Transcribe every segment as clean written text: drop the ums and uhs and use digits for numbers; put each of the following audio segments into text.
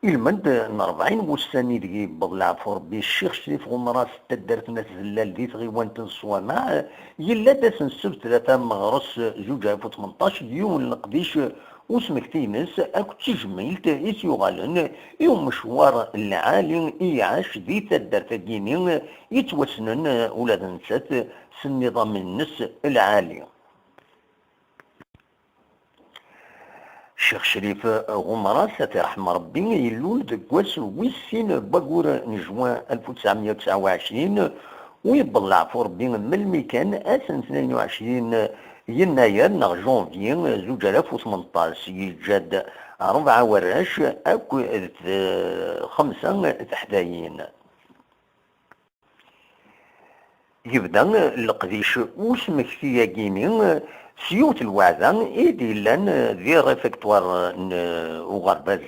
المد من 40 بوستاني دقي بضلع ربي الشيخ شريف غمراس تدرت ناس زلال دي تغيوان تنصوانا يلا داس السبت 3 مغرس 2018 ديون القديش وسمكتينس اكو تجميلت ايس يغالن يوم مشوار العالي يعاش دي تدرت جيني يتوسنن ولاد نسات النظام النس العالي. الشيخ شريف غمراس رحمه ربي يلول دكواس ويسين باكور نجوان 1929 ويبلع في ربي من الميكان اسن 22 يناير نغ جونفي 2018 يجاد 4 وراش اكو 5 تحدايين. يبدا القديش وسمكتيا كيني سيوت الوعدة إيدي لان ذي ريفكتوار وغرباز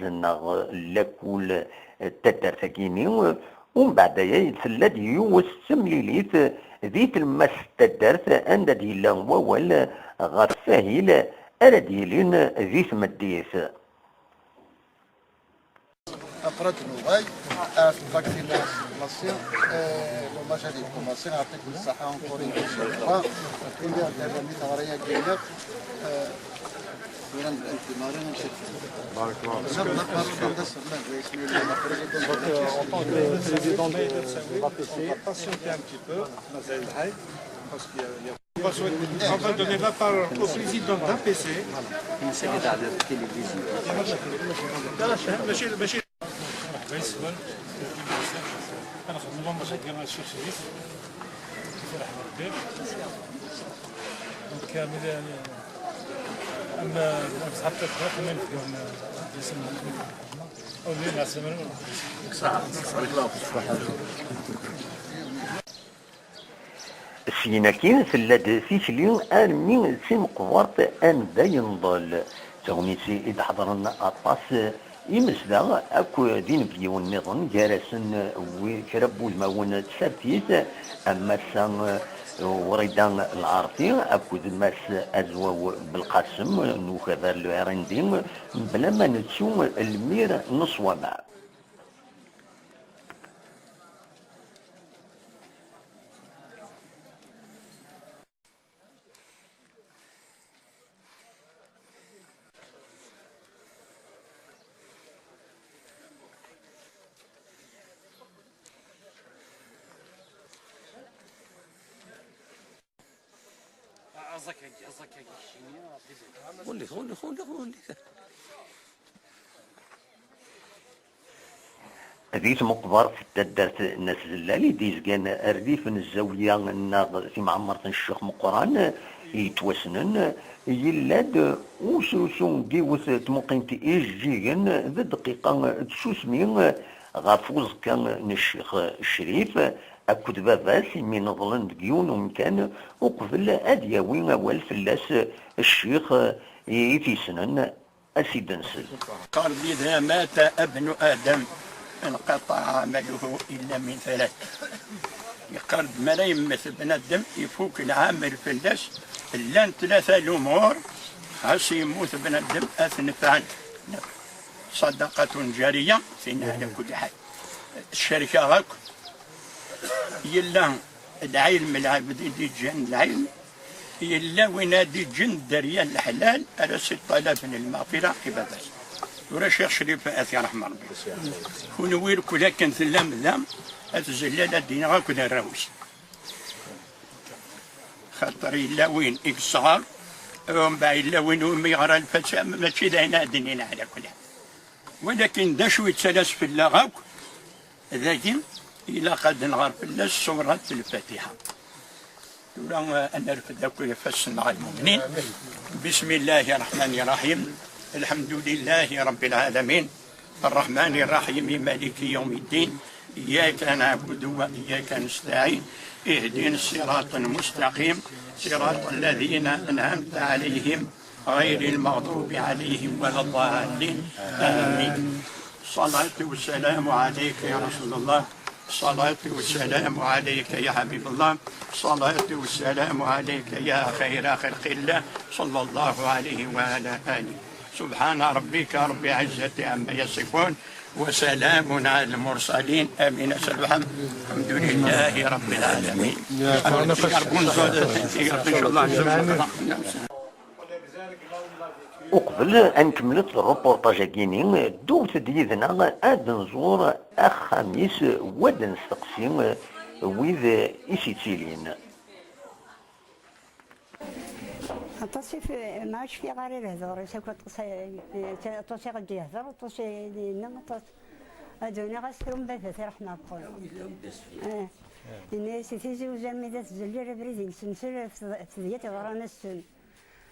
لاكول التدار تاكيني ومن بعد يتسلد يوس سمليليت ذي تلمس التدارت عند ديلا وول غير ساهل أرديلين ذي تمديث. أقرأت النوغاي فاكسين مصير لو ما شادي مصير أعطيك الصحة ونقورين الشرطة تكون لها تابعني ثورية جيدة ورند الانتمارين نمشي بارك الله فيك. On va donner la parole au président d'APC. Monsieur. أنا خدمة مشاكل الشيخ شريف رحمة الله كامل يعني أما حتى الفراق ما نفقون اسم أو اللي نعسمر سيناكين سلاد سيشلين آمين سيم قوارت أن دا ينضل تغميسي إذا حضرنا أطاس يمسدا اكو دين بيون نظن جالسن وكربو الماون تسابتيس اما سان وريدان العارفي اكو دماس ازواو بالقاسم نوخذا العرندين بلا ما نتسو المير نصوما. قولي هذيك مقبر في الدارت الناس اللي ديز كان ارديف الزاويه الناغ في معمر الشيخ مقران يتوسنن يلاد وسوسون ديوث تمقينتي ايجيغن ذا دقيقه تسوسمين غافوز كان الشيخ الشريف أكد باباس من ظلن ديون ومكان وقبل أدياوي أول فلاس الشيخ يتيسنن أسيدنسل. قال إذا مات ابن آدم انقطع عمله إلا من 3. يقال ما يمث ابن آدم يفوك العام الفلاس إلا 3 الأمور خاص يموت ابن آدم أثنفعل صدقة جارية فينا على كل حال. الشركة غاك يلا العلم العبد دي جن العلم يلا وينادي جن دريا الحلال على 6000 من المغفرة عبادات ورا شيخ شريف أثي رحمه ربي ونوير كل كان ثلام ذام أتزلل الدين غاك ذا الروس خاطر يلا وين إكسار ومن بعد يلا وين يغرى الفتاة ماشي ذا ديننا على كل حال ولكن دا شوية ثلاث في اللغاك ذاك إلى قد نغار في سورة الفاتحة. أنا نرفد كل فسن على المؤمنين. بسم الله الرحمن الرحيم. الحمد لله رب العالمين الرحمن الرحيم مالك يوم الدين إياك نعبد وإياك نستعين اهدنا الصراط المستقيم صراط الذين أنعمت عليهم غير المغضوب عليهم ولا الضالين آمين. الصلاة والسلام عليك يا رسول الله الصلاة والسلام عليك يا حبيب الله الصلاة والسلام عليك يا خير خلق الله صلى الله عليه وعلى آله سبحان ربك رب العزة عما يصفون وسلام على المرسلين آمين الحمد لله رب العالمين. وقبل أن كملت الروبورتاج كيني دوت ديالنا عاد نزور أخ خميس ود نستقسي ويذ إيسيتيلين. تصيف ماش في غير الهضور ساكو توصي غادي يهضر توصي لينا ادوني غاسكرم بثاث رحمه الله الناس تيجي وزامي تزلي بريد نسنسل في ذيات غرانا السن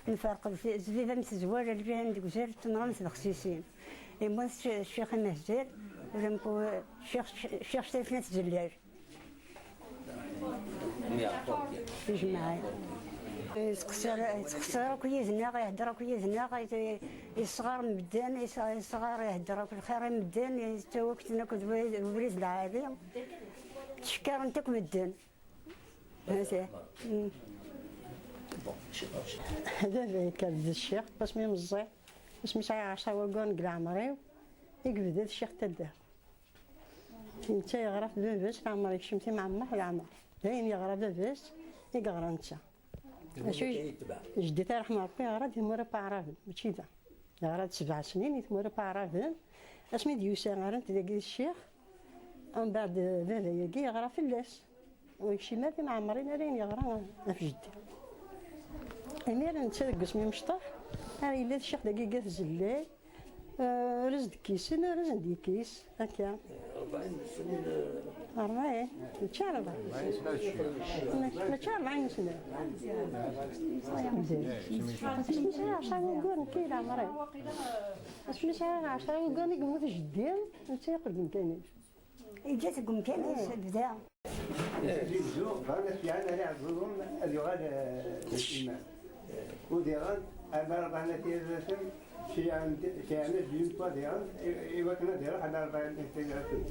نفرق في زبيبه متزوره اللي فيها نديك وزير تمرن في الخصيصين يموت الشيخ مهزل ولمكو الشيخ شتيفنا تزلير في جماعه تخسر كويزنا غيهدر كويزنا يصغر مدان يصغر يهدر الخير مدان توكتنا كبريز العادي تشكر انت كمدان هذا هذا كان الشيخ بس مي مزي بس مش 10 وقون كاع عمري يقبد الشيخ تدا انت يغرف باباس عمرك شمتي مع عمه العمر داين يغرف باباس يقرا انت ماشي جدتي رحمه ربي غراد يمر بعرافن ماشي ذا غراد 7 سنين يتمر بعرافن اسمي ديوسا غرانت داك الشيخ من بعد بابا يجي يغرا في اللاس ويمشي ما في معمرين رين يغرا في جدي امير نتسرق اسمي مشطح هاي لا الشيخ دقيقه الزلال رزق كيسن رزق دي كيس هكا 40 نتشارب نتشارب 40 سنة مزيان مش 10 وقون كيلا عمري مش 10 وقون يقوموا في جدين انت يقدم كاين جات قم كاين بدا يعني يعبدون اللغات الإيمان وديران أبا ربنا تيزاسم شيء عند جيم طاديران يوكنا ديران على 40 تيزاسم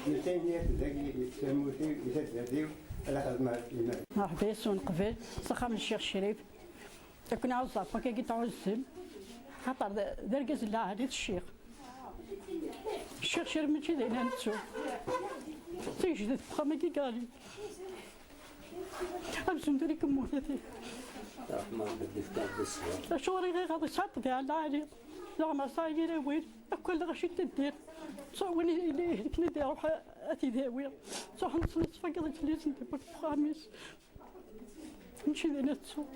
يتيني ذاك يسموتي يسدديو على خدمة الإيمان. مرحبا ونقبل سخام الشيخ الشريف كنا عاوزة فكا كي تعوزتم خاطر دركز لا عليه الشيخ الشيخ ماشي داينا نتسو تيجي فخامة كي قالي أمسنتو لك موتتي شوري غير غادي تحط فيها الله عليك زعما صاير وين كل غاشي تدير تصوني اللي كنا نديرو اتي داوي صح نصلي تفقد الفلوس ندير الخميس نمشي لنا السوق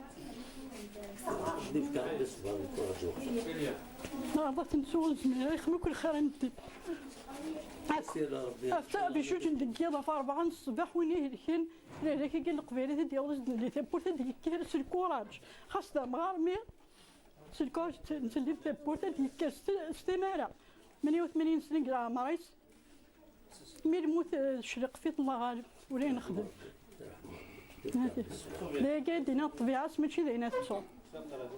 بغيت نسول زميلي يخلو كل خير ندي أفتى بشوج ندقيضة في 4 الصباح وين كان لا كي قال القبيلة ديال اللي تبورت هذيك كاس الكوراج خاصة مغارمي الكوراج نسلي تبورت هذيك كاس استمارة 88 سنة كاع مريض مي الموت شرق فيت الله غالب ولا نخدم لا قاعدين الطبيعة ماشي داينا تصور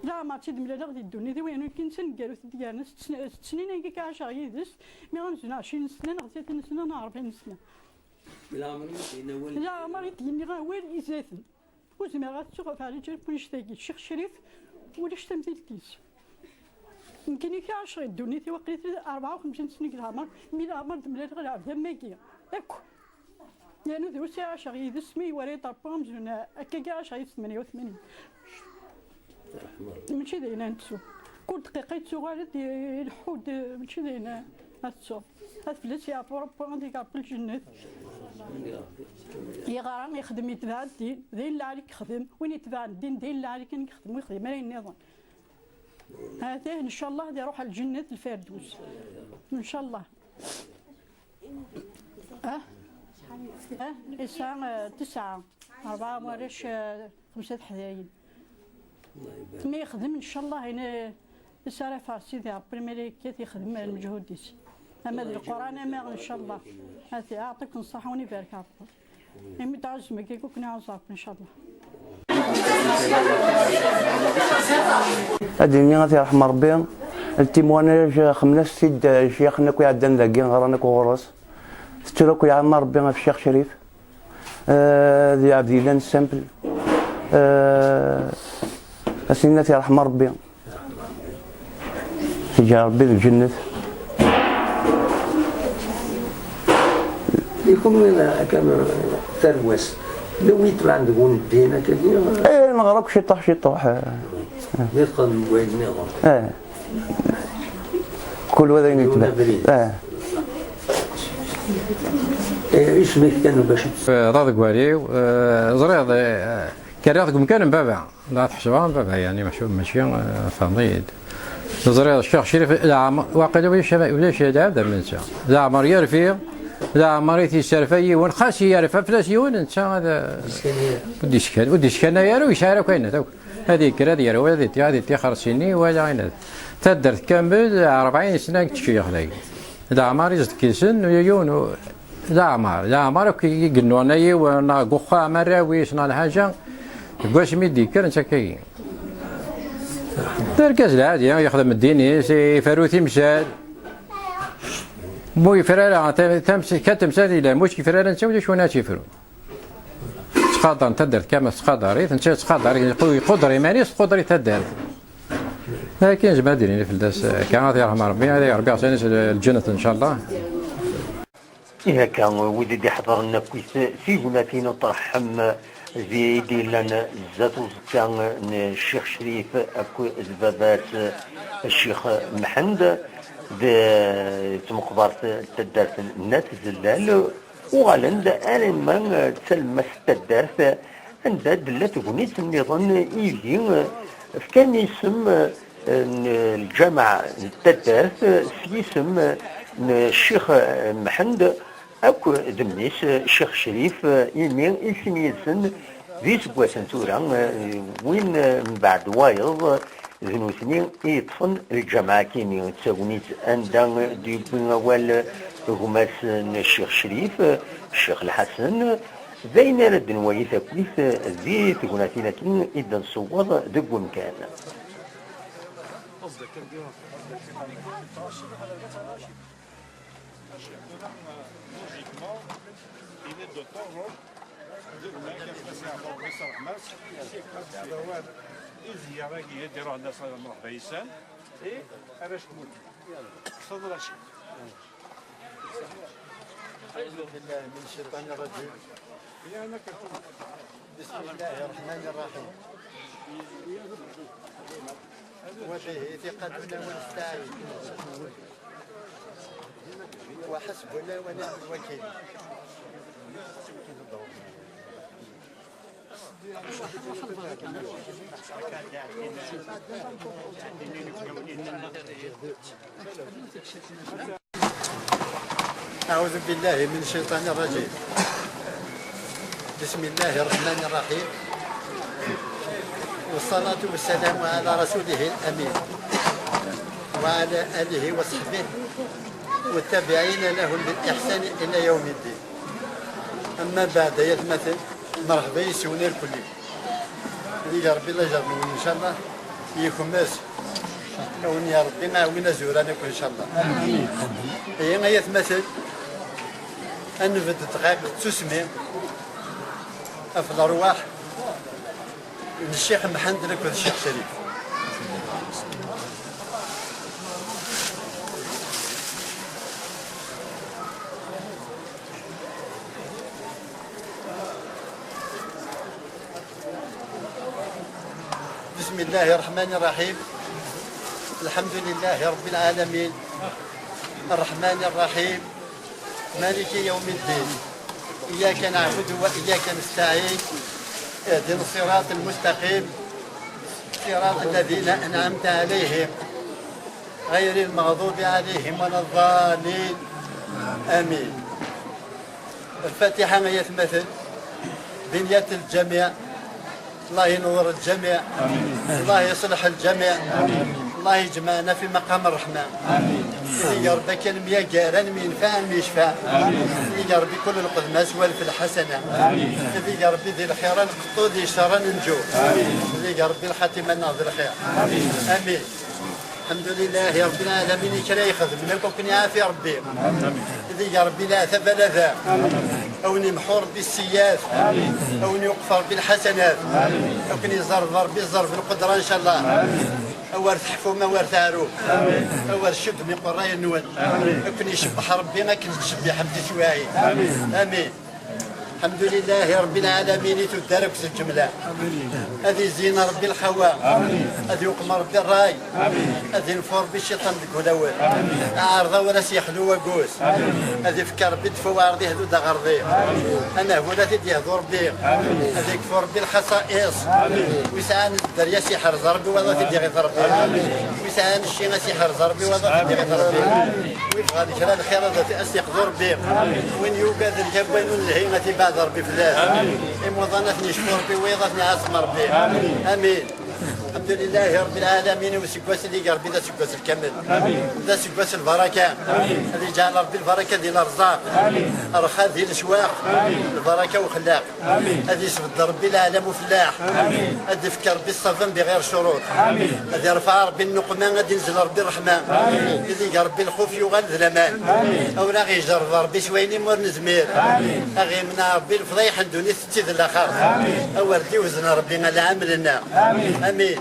لا ما تشد ملا غادي الدنيا دي وين كنسن قالوا ديالنا 6 سنين هكاك 10 يدس مي غنزنا 20 سنة غادي 30 سنة 40 سنة لا مريت لي غاوير يزاتن وزعما غتشوف على جال كلشي تاكي الشيخ الشريف ولا شتمثيل كيس يمكن يك 10 الدنيا تي وقيت 54 سنة العمر مي العمر ملا غير عبد ماكي اكو يعني ذو ساعة 10 يدس مي وري طربهم زنا هكاك 10 88 ماشي داينا نتسو كل دقيقة يتسو غير الحود ماشي داينا نتسو هاد فلوس يعطو ربي غادي يعطي الجنة يغرام يخدم يتبع الدين داين اللي عليك خدم وين يتبع الدين داين اللي عليك نخدم ويخدم مالي النظام هذا ان شاء الله غادي يروح الجنة الفردوس ان شاء الله الساعة 9 4 مراش 5 حداين ما يخدم ان شاء الله هنا السارة فارسي ذا ربي الملائكة يخدم المجهود ديس اما القران ما ان شاء الله هاتي يعطيك الصحه ونبارك ربي امي تعز ما كيكون نعوزك ان شاء الله الدنيا غادي يرحم ربي التيموان خمنا سيد شيخنا كي عندنا ذاكي غرانا كورس ستركو يعمر ربي في الشيخ شريف ذي عبد الله السامبل السنة يرحم ربي يجعل ربي في الجنة. يكون وين كان ثروس لو يطلع عندكم الدين كذا ايه نغرق شي طوح يدخل وين نغرق كل هذا يتبع اسمك كانوا باش ضاد قوالي زريض كريض مكان بابا لا تحسبان بابا يعني ماشي فضيد زريض الشيخ شريف لا واقيلا ولا شي هذا من انت لا عمر يرفيق لا مريتي السرفي وين خاصي يعرف فلاسي وين انت هذا ودي سكن يارو يشارك وين توك هذيك يارو هذه تي سنين ولا عين تدرت كامل 40 سنه تشيخ لي لا عمر يزد كيسن ويون لا عمر كيقنوا انا وانا قخا مره ويصنع الحاجه واش ميدي كان انت كاين تركز العادي يخدم الديني سي فاروتي مشال مو يفرر كتمثال الى مش كيفرر انت ولا شو تيفرو تقدر تدر كما تقدر انت تقدر يقدر يمارس تقدر تدر لكن جماعه ديالنا في الداس كان يرحم ربي هذا ربي يعطينا الجنه ان شاء الله. إذا كان ودي يحضر لنا كويس سيغوناتينا ترحم زيدي لنا زاتو كان الشيخ شريف اكو زبابات الشيخ محمد تمقبرت تدارت الناس زلال وغالند انا ما تسلمس تدارت عندها دلات غنيت النظام يجي كان يسم الجامع تدارت سيسم الشيخ محمد اكو دمنيس الشيخ شريف يمين يسميسن ذي سبواسن تورا وين من بعد وايض ذنو سنين يطفن الجامعة كيمي تساونيت عندها دي بنوال هما الشيخ شريف الشيخ الحسن بين رد نوايث كويس ذي تكوناتينا كين إذا نصور دقو مكان. الزيارة يديروا عندنا صلاة مرحبا يسان إيه علاش تموت تفضل أشي أعوذ بالله من الشيطان الرجيم بسم الله الرحمن الرحيم وبه ثقتنا ونستعين وحسبنا ونعم الوكيل. أعوذ بالله من الشيطان الرجيم. بسم الله الرحمن الرحيم والصلاة والسلام على رسوله الأمين وعلى آله وصحبه والتابعين لهم بالإحسان إلى يوم الدين. أما بعد يتمثل مرحبا يسوني الكل اللي ربي الله يجرنا ان شاء الله يكون ماس كون يا ربي نعاون زورانا ان شاء الله. امين. هي يتمثل ان بدت دقائق تسمي في الارواح الشيخ محمد لك والشيخ شريف. بسم الله الرحمن الرحيم. الحمد لله رب العالمين الرحمن الرحيم مالك يوم الدين إياك نعبد وإياك نستعين اهدنا الصراط المستقيم صراط الذين أنعمت عليهم غير المغضوب عليهم ولا الضالين آمين. الفاتحة ما يتمثل بنية الجميع. الله ينور الجميع. آمين. الله يصلح الجميع. آمين. الله يجمعنا في مقام الرحمن. آمين. يا ربي كلمة قارن من ينفع من يشفع. يا ربي كل القدماس والف الحسنة. آمين. يا ربي ذي الخير نقطو ذي شر ننجو. آمين. يا ربي الخاتمة ناضي الخير. آمين. آمين. الحمد لله رب العالمين كلا يخدم لك وكن يعافي ربي. آمين. يا ربي لا ثب لا ذا. أو نمحور بالسيئات أو يغفر بالحسنات أو كن يزرف بالقدرة إن شاء الله. أول تحفو ما ورث عروف أول شد من قرايا النوال أكن يشبح ربي ما كنت تشبي حمدي شواهي آمين الحمد لله رب العالمين تدارك في الجملة هذه زينة ربي الخواء هذه يقم ربي الراي هذه نفور بالشيطان ذكو الأول عارضة ولا سيخلو وقوس هذه فكر ربي دفو عرضي هذو دا غرضي أنا هو لا تدي هذو ربي هذه يكفو ربي الخصائص ويسعان الدريا سيحر ربي ولا تدي غير ربي ويسعان الشيء سيحر ربي ولا تدي غير ربي ويبغى ذكرى الخير هذا أسيقظ ربي وين يوجد الجب وين الهيمة بعد ربي فلاس موظنتني شكر ربي ويضتني عاصم ربي امين الحمد لله رب العالمين وسكواس اللي ربي ذا سكواس الكمل ذا سكواس البركه اللي جعل ربي البركه ديال الرزاق الرخاء ديال الاسواق البركه وخلاق هذه سبد ربي العالم وفلاح هذه فكر ربي الصفن بغير شروط هذه رفع ربي النقمان غادي ينزل ربي الرحمن هذه ربي الخوف يغلظ الامان او لا غيجرب ربي شويني مور نزمير اغي من ربي الفضيح ندوني ستيد الاخر اول دي وزن ربي العامل لنا امين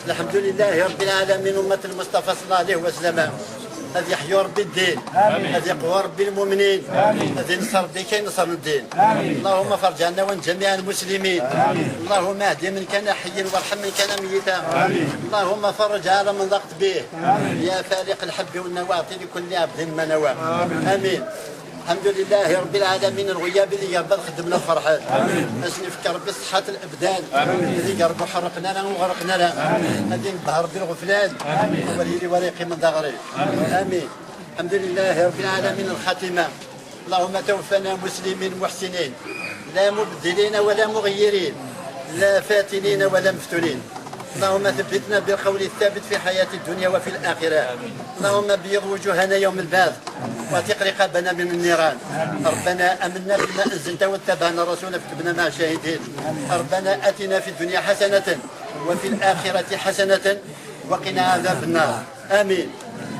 الحمد لله رب العالمين أمة المصطفى صلى الله عليه وسلم هذه يحيي ربي الدين هذه قوى ربي المؤمنين هذه نصر ربي كي نصر الدين اللهم فرج عنا وعن جميع المسلمين اللهم اهدي من كان حيا وارحم من كان ميتا اللهم فرج على من ضغط به يا فارق الحب والنواطي لكل عبد ما نوى امين الحمد لله رب العالمين الغياب اللي قرب خدمنا الفرحات اسني فكر بصحة الابدان اللي قرب حرقنا لنا وغرقنا لنا هذه نظهر بالغفلان ولي وريقي من ظهري امين الحمد لله رب العالمين الخاتمة اللهم توفنا مسلمين محسنين لا مبدلين ولا مغيرين لا فاتنين ولا مفتونين اللهم ثبتنا بالقول الثابت في حياة الدنيا وفي الآخرة اللهم بيض وجوهنا يوم البعث واتق رقابنا من النيران ربنا آمنا بما أنزلت واتبعنا رسولك فاكتبنا مع الشاهدين ربنا آتنا في الدنيا حسنة وفي الآخرة حسنة وقنا عذاب النار آمين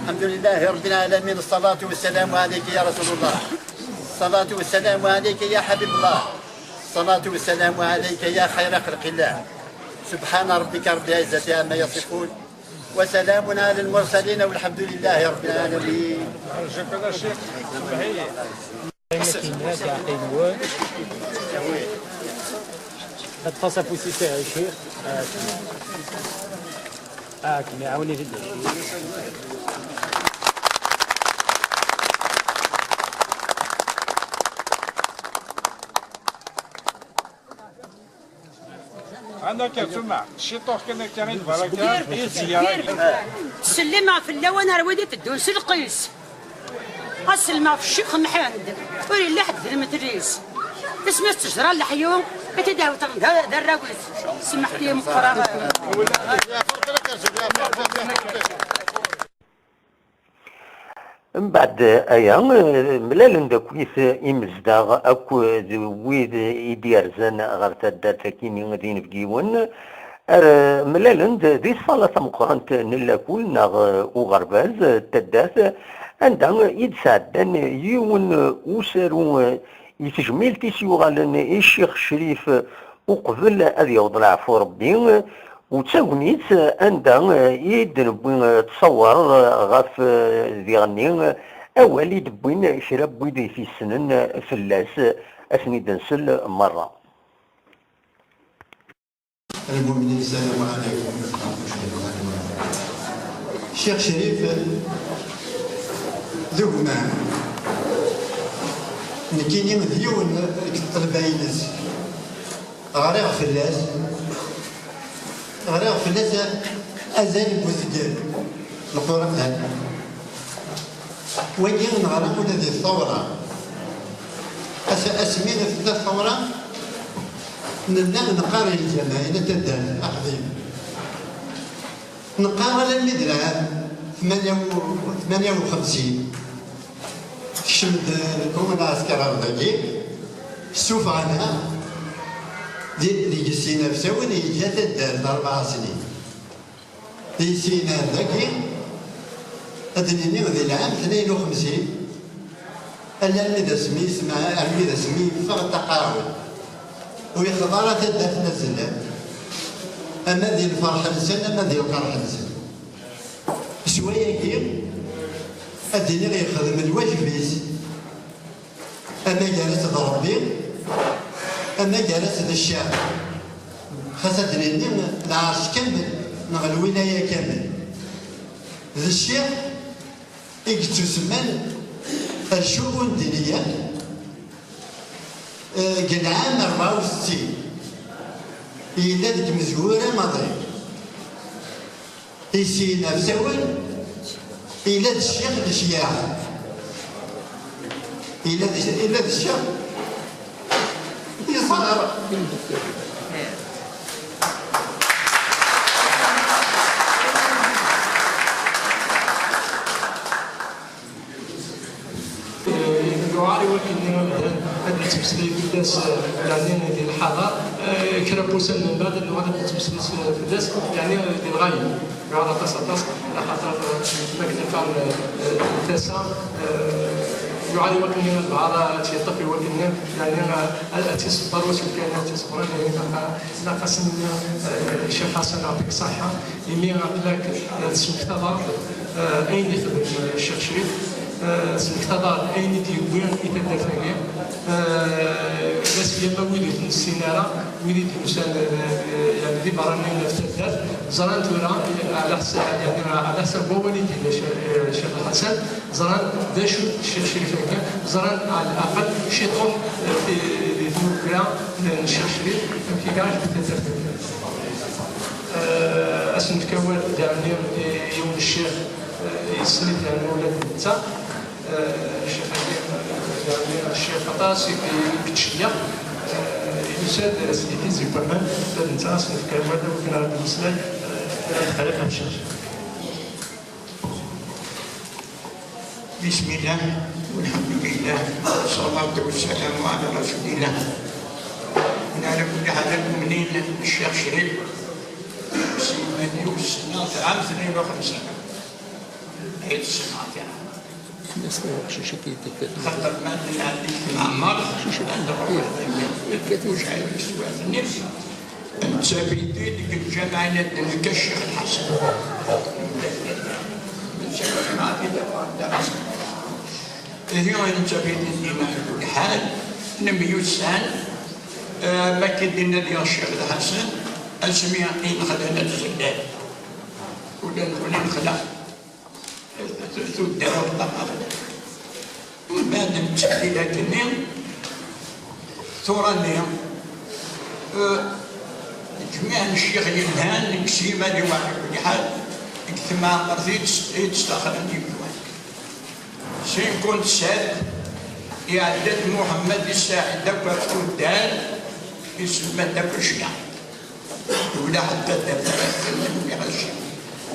الحمد لله رب العالمين الصلاة والسلام عليك يا رسول الله الصلاة والسلام عليك يا حبيب الله الصلاة والسلام عليك يا خير خلق الله سبحان ربك رب العزة عما يصفون وسلام على المرسلين والحمد لله رب العالمين. تفاصيل بوسي فيها الشيخ كما يعاوني جدا عندك تسمع شي طوح كنا كانت بركه هي الزياره تسلمها في اللون رويدة الدوس القيس اسلمها في الشيخ محمد ولي لا حد المتريس اسمها الشجره الحيوم بتداوي دراويس سمح لي مقرا من بعد ايام ملال داكويس يمزداغ اكو ويد يدير زان غير تدار تاكيني غادي نبقيون ملال دي صلاة مقرنت نلاكول ناغ وغرباز تدات عندها يتسعدن يون وسارو يتجميل تيسيوغالن الشيخ شريف وقبل هذا يوضع عفو ربي وتاونيت عندها يدنبوين تصور غاف ذي غني اولي دبوين شراب بويدي في السنن فلاس اثني دنسل مره. المؤمنين السلام عليكم. الشيخ شريف ذوقنا نكيني مذيون الطلباينس غريغ فلاس غريغ فلاس أزال بوزدان القرآن وين نغرق ولا ذي الثورة أسمينا في الثورة نقارن الجماعة تدان أحضيم نقارن المدرعة 58 كشمد الكون العسكر الرقيق السوف عنها دي جسينا بسوي اللي جات الدار 4 سنين دي سينا ذاكي أدنيني ذي العام 52 ألا المدى سمي اسمها المدى سمي فقط تقاعد ويخضر تدات نزلة أما ذي الفرح نسل أما ذي القرح نسل شويه كي الدنيا يخدم الواجبات اما جالس ربي اما جالس الشعب خاصة نني العرش كامل نغ الولاية كامل ذا الشيخ تسمى الشؤون الدينية قل عام 64 إلا ديك مزورة ماضي يسينا بسول إلا الشيخ الشياعة إلا الشيخ يصنع يعاني ولكن هذا التمثيل في الناس يعني ديال الحضاره كربوسا من بعد انه هذا التمثيل في الناس يعني ديال الغايه على طاس على خاطر ما كنفعل التاسع يعاني ولكن البعض تيطفي ولكن يعني تيصبر واش كان تيصبر يعني قسم الشيخ حسن يعطيك الصحه يمي لك المكتبه اين يخدم الشيخ شريف المكتبه اين تيوين يتبدا فيها بس لما وليت السيناره وليت مسال يعني دي برانين الفتات زران تورا على حسب يعني على حسب هو والدي الشيخ الحسن زران داش الشيخ شريف هكا زران على الاقل شي طوح في الموكله الشيخ شريف في كاع الفتات اسم تكون يعني يوم الشيخ يسند يعني ولاد النساء الشيخ يعني الشيخ عطاسي في كتشيه يساد سيدي زيبرمان النساء اسم تكون وكان بالنسبه خليفه الشيخ. بسم الله والحمد لله والصلاة والسلام على رسول الله. من على كل حال المؤمنين الشيخ شريف سيدي والسنة عام 52 عيد السنة يعني خاطر ما عندي معمر كيف مش عارف السؤال نفسي انت في ديك الجامعة ندنك الشيخ الحسن اليوم انت في الدين على كل حال نميوسان ما كدينا ديال الشيخ الحسن اسمي نخدم الزلال ولا نقول نخدم تودع الطمر ومن بعد التحليلات النيم ثوراني جميع الشيخ يلهان نكسيما دي على كل حال اجتماع قرضي تستخرجني بواحد سين كنت ساد يعدد محمد الساعد دكر قدام اسمه دكر شيعة ولا حتى دكر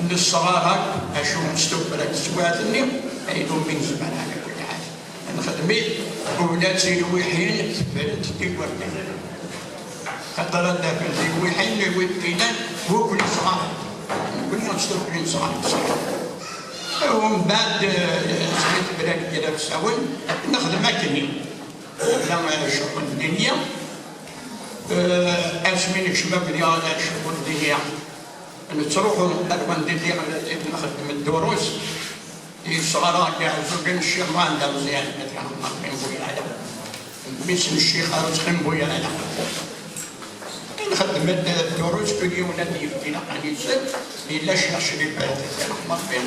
من الصغار اشوف مستقبلك سواتني عيدهم من زمان على كل حال انا خدمت ولاد سيدي ويحين تفلت تقولنا خاطر هذاك اللي ويحين اللي ودينا هو كل صغار كلنا مستقبلين صغار ومن بعد سميت بلاك ديال الساول نخدم مكني لما شغل الدنيا اسمين شباب ديال شغل الدنيا نتروحوا الألوان ديالي نخدم الدروس الصغار يعزوا بين الشيخ ما عندها مزيان مثلا بويا هذا باسم الشيخ رزق بويا هذا نخدم الدروس كل يوم ولادي يفتينا قنيصة إلا الشيخ شريف رحمه الله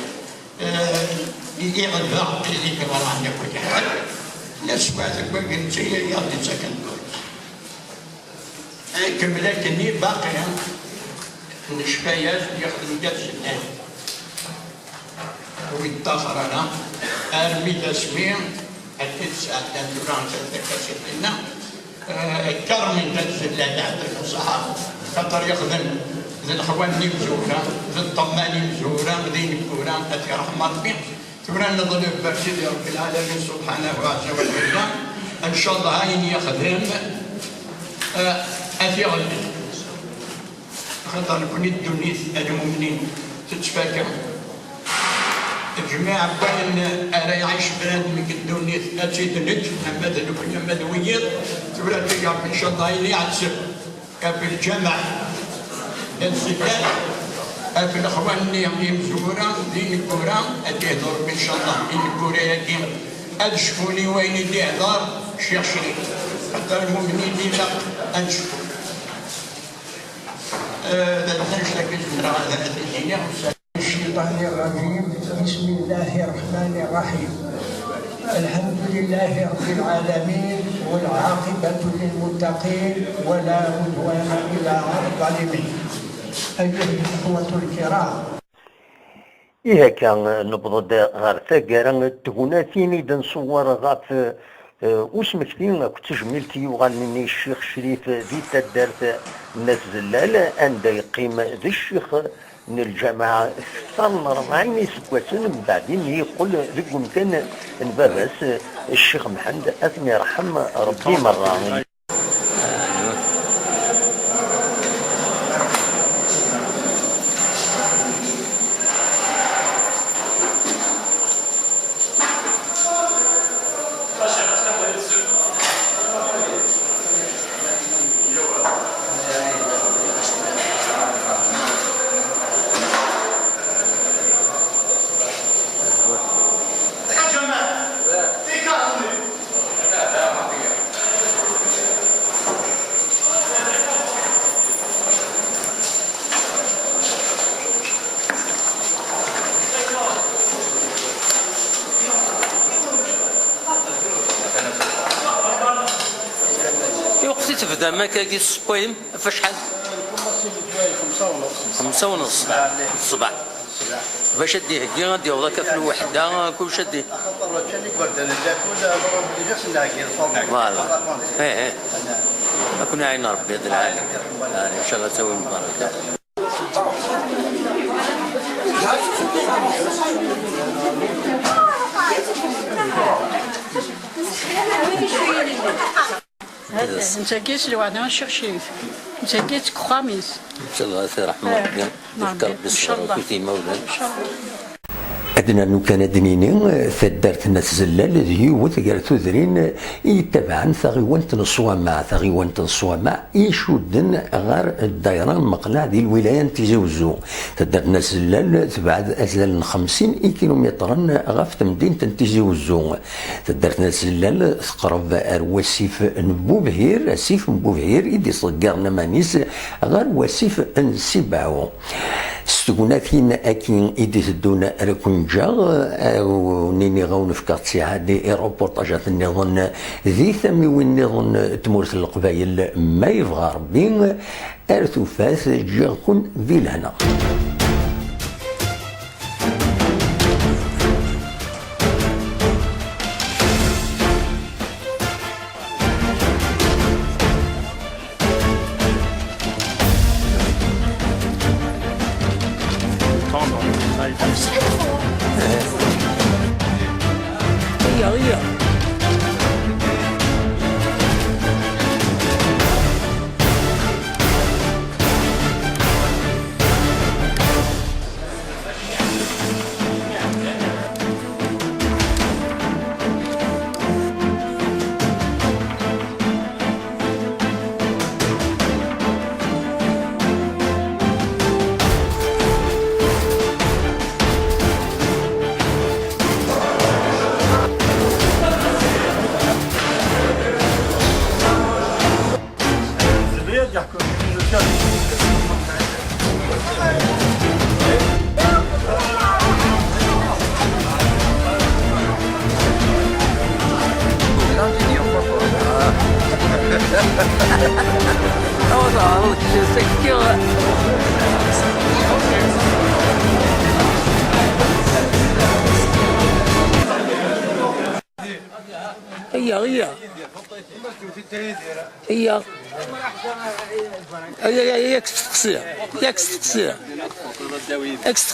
يغذى اللي كان عندنا كل حال ناس بعدك باقي نتيا يغذي سكن كملكني باقي الشفايات يخدم جات الزنان ويتاخر انا ارمي تسميع حتى ساعات دوران تذكر لنا كرمي جات الزنان عندك الصحافه خاطر يخدم ذي الاخوان مزوره ذي الطمان مزوره ذي مزوره اتي رحمه ربي توران نظلم بسيدي رب العالمين سبحانه عز وجل ان شاء الله هاين يخدم اتي غلبي خاطر نكون الدنيا المؤمنين تتفاكم الجماعة بين أنا يعيش بنادم الدنيا أتيدنك أما ذنوبنا مدوية تقول إن شاء الله إلي عتسب بالجمع الزكاة في الاخوان اللي مزوره دين الكوره اديهدور ان شاء الله دين الكوره ياكي ادشكوني وين يدي هدار الشيخ شريف حتى المؤمنين ديما ادشكو الشيطان الرجيم بسم الله الرحمن الرحيم الحمد لله رب العالمين والعاقبة للمتقين ولا عدوان إلا على الظالمين أيها الأخوة الكرام إيه كان نبض غير ثقارا تقوناتيني دنصور غاف واسمك فين كنت جميلتي وغنني الشيخ شريف ذي تدارت الناس زلال عند يقيم ذي الشيخ من الجماعة صار 40 سكواتن من بعدين يقول ذي كان نبابس الشيخ محمد أثني رحم ربي مرة تبدا ما كاكي السبويم فشحال 5:30 الصباح باش ديه كي غادي يوضا كفل وحده كلش ديه فوالا ايه كنا عين ربي هذا العالم ان شاء الله تسوي مباركه انت كيس اللي وعدنا الشيخ شريف انت كيس خامس ان شاء الله سي رحمه ربي نذكر بالصبر وكثير مولانا ان شاء الله أدنى لو كان دنيني ثدرت الناس زلال ذي وثقرت ذرين يتبعن ثغيوانة الصوامع يشودن غير الدايران مقلع ذي الولاية تيزوزو ثدرت الناس زلال تبعد أزلال 50 كيلومترا غاف مدينة تيزوزو ثدرت الناس زلال تقرب وسيف نبوبهير سيف نبوبهير يدي صقرنا مانيس غير وسيف نسيبعو ستقوناتين أكين إدي تدون ركونجا ونيني غون في كارتسيها دي إيروبورتاجات النظن ذي ثمي والنظن تمورث القبايل ما يبغى ربي أرثوفاث جاكون فيلهنا هي ياك تقصير